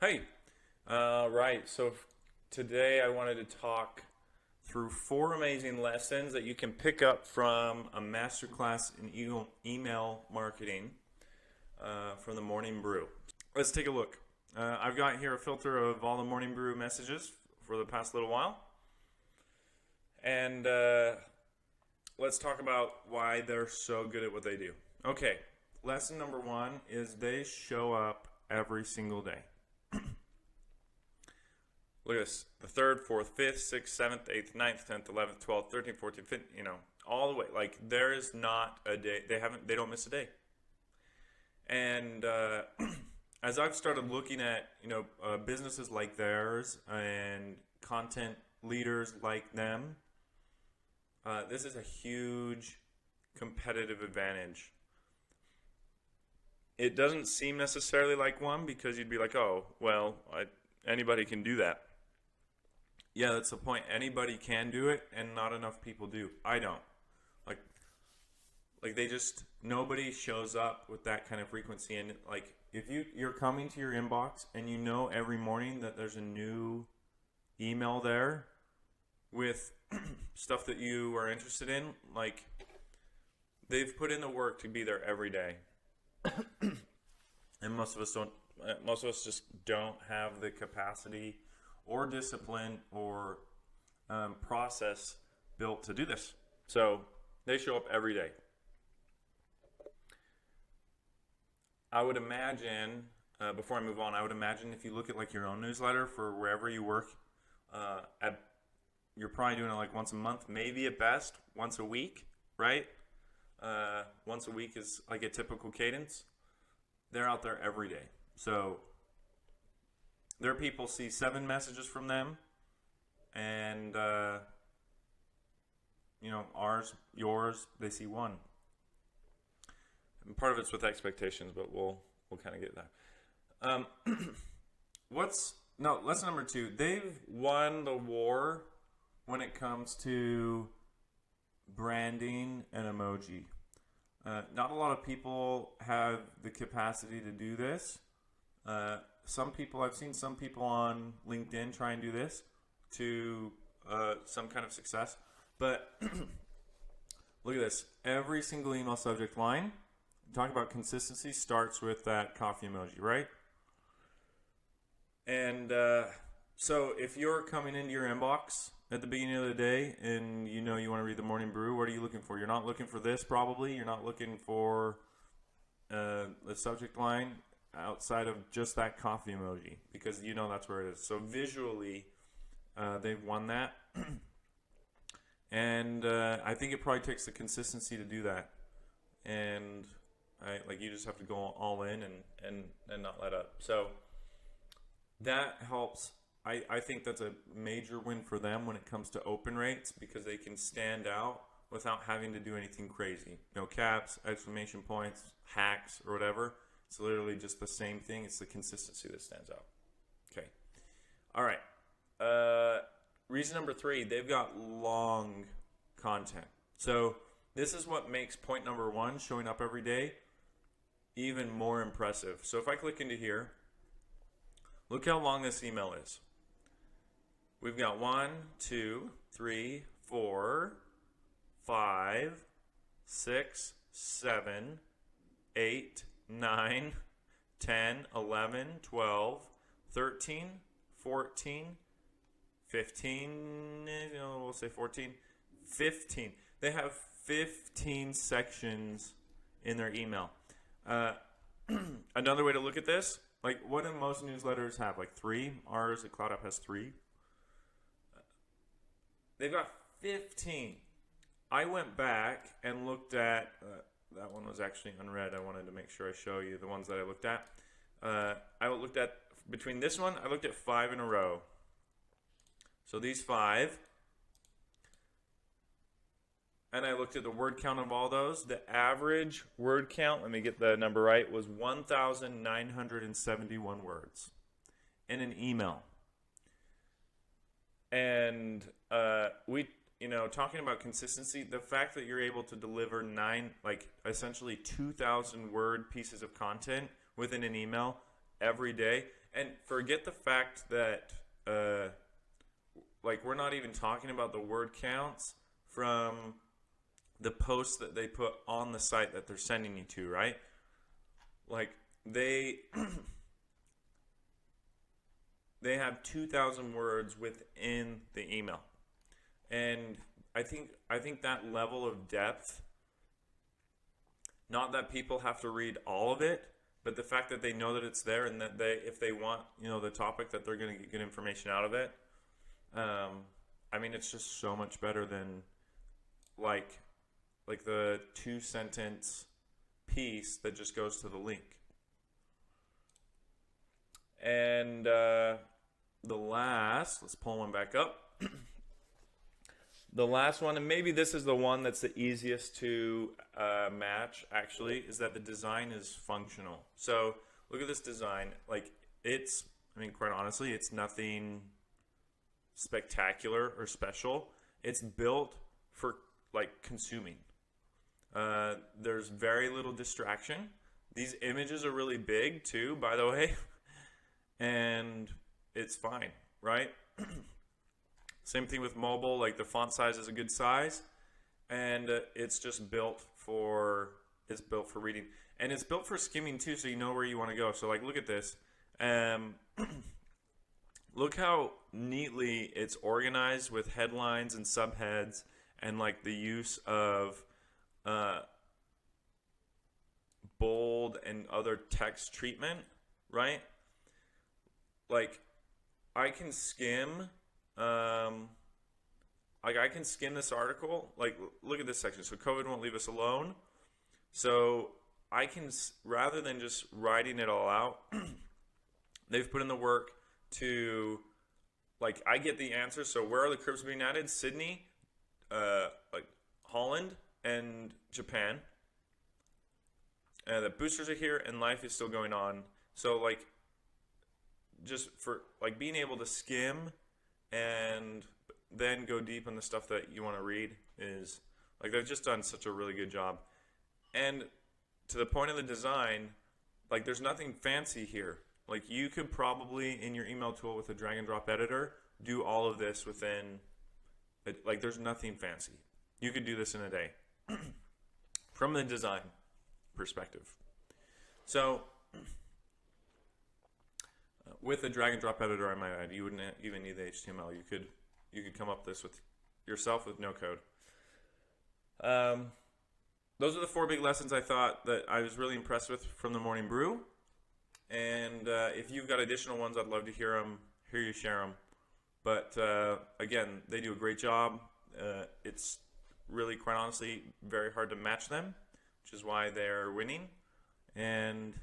Hey, right. Today I wanted to talk through four amazing lessons that you can pick up from a masterclass in email marketing from the Morning Brew. Let's take a look. I've got here a filter of all the Morning Brew messages for the past little while, and let's talk about why they're so good at what they do. Okay, lesson number one is they show up every single day. Look at this. The 3rd, 4th, 5th, 6th, 7th, 8th, 9th, 10th, 11th, 12th, 13th, 14th, 15th, all the way. Like, there is not a day. They don't miss a day. And as I've started looking at, businesses like theirs and content leaders like them, this is a huge competitive advantage. It doesn't seem necessarily like one because you'd be like, oh, well, anybody can do that. Yeah, that's the point. Anybody can do it, and not enough people do. I don't. Like nobody shows up with that kind of frequency. And like, if you're coming to your inbox and you know every morning that there's a new email there with stuff that you are interested in, like, they've put in the work to be there every day. And most of us just don't have the capacity or discipline or process built to do this. So they show up every day. I would imagine, before I move on, I would imagine if you look at like your own newsletter for wherever you work, you're probably doing it like once a month, maybe at best once a week, right? Once a week is like a typical cadence. They're out there every day. So their people see 7 messages from them, and yours, they see 1. And part of it's with expectations, but we'll kind of get that. Lesson number 2. They've won the war when it comes to branding and emoji. Not a lot of people have the capacity to do this. I've seen some people on LinkedIn try and do this to some kind of success. But look at this. Every single email subject line, talking about consistency, starts with that coffee emoji, right? And so if you're coming into your inbox at the beginning of the day and you want to read the Morning Brew, what are you looking for? You're not looking for this, probably. You're not looking for the subject line outside of just that coffee emoji, because that's where it is. So visually, they've won that. And I think it probably takes the consistency to do that. And you just have to go all in and not let up. So that helps. I think that's a major win for them when it comes to open rates, because they can stand out without having to do anything crazy. No caps, exclamation points, hacks, or whatever. It's literally just the same thing. It's the consistency that stands out. Okay. All right. Reason number 3, they've got long content. So this is what makes point number 1, showing up every day, even more impressive. So if I click into here, look how long this email is. We've got 1, 2, 3, 4, 5, 6, 7, 8, 9, 10, 11, 12, 13, 14, 15, we'll say 14, 15. They have 15 sections in their email. Another way to look at this, like, what do most newsletters have? Like 3? Ours at CloudUp has 3. They've got 15. I went back and looked at, that one was actually unread. I wanted to make sure I show you the ones that I looked at. I looked at, between this one, I looked at 5 in a row. So these 5. And I looked at the word count of all those. The average word count, let me get the number right, was 1,971 words in an email. And talking about consistency, the fact that you're able to deliver essentially 2,000 word pieces of content within an email every day, And forget the fact that like we're not even talking about the word counts from the posts that they put on the site that they're sending you to, right? Like they they have 2,000 words within the email. And I think that level of depth, not that people have to read all of it, but the fact that they know that it's there and that they, if they want, the topic, that they're going to get good information out of it. I mean, it's just so much better than like the 2-sentence piece that just goes to the link. And let's pull one back up. The last one, and maybe this is the one that's the easiest to match, actually, is that the design is functional. So look at this design. Like quite honestly, it's nothing spectacular or special. It's built for like consuming. There's very little distraction. These images are really big too, by the way, and it's fine, right? Same thing with mobile. Like the font size is a good size, and it's just built for reading, and it's built for skimming too, so you know where you want to go. So like, look at this. Look how neatly it's organized with headlines and subheads, and like the use of bold and other text treatment, right? Like I can skim this article. Like, look at this section. So COVID won't leave us alone. So I can, rather than just writing it all out, they've put in the work to, like, I get the answer. So where are the curbs being added? Sydney, like Holland, and Japan. The boosters are here, and life is still going on. So like, just for like being able to skim and then go deep on the stuff that you want to read is like, they've just done such a really good job. And to the point of the design, like there's nothing fancy here. Like you could probably in your email tool with a drag and drop editor do all of this within, like there's nothing fancy. You could do this in a day from the design perspective. So with a drag and drop editor, I might add, you wouldn't even need the HTML. You could come up this with yourself with no code. Those are the 4 big lessons I thought that I was really impressed with from the morning brew. And if you've got additional ones, I'd love to hear you share them. But again, they do a great job. It's really, quite honestly, very hard to match them, which is why they're winning. And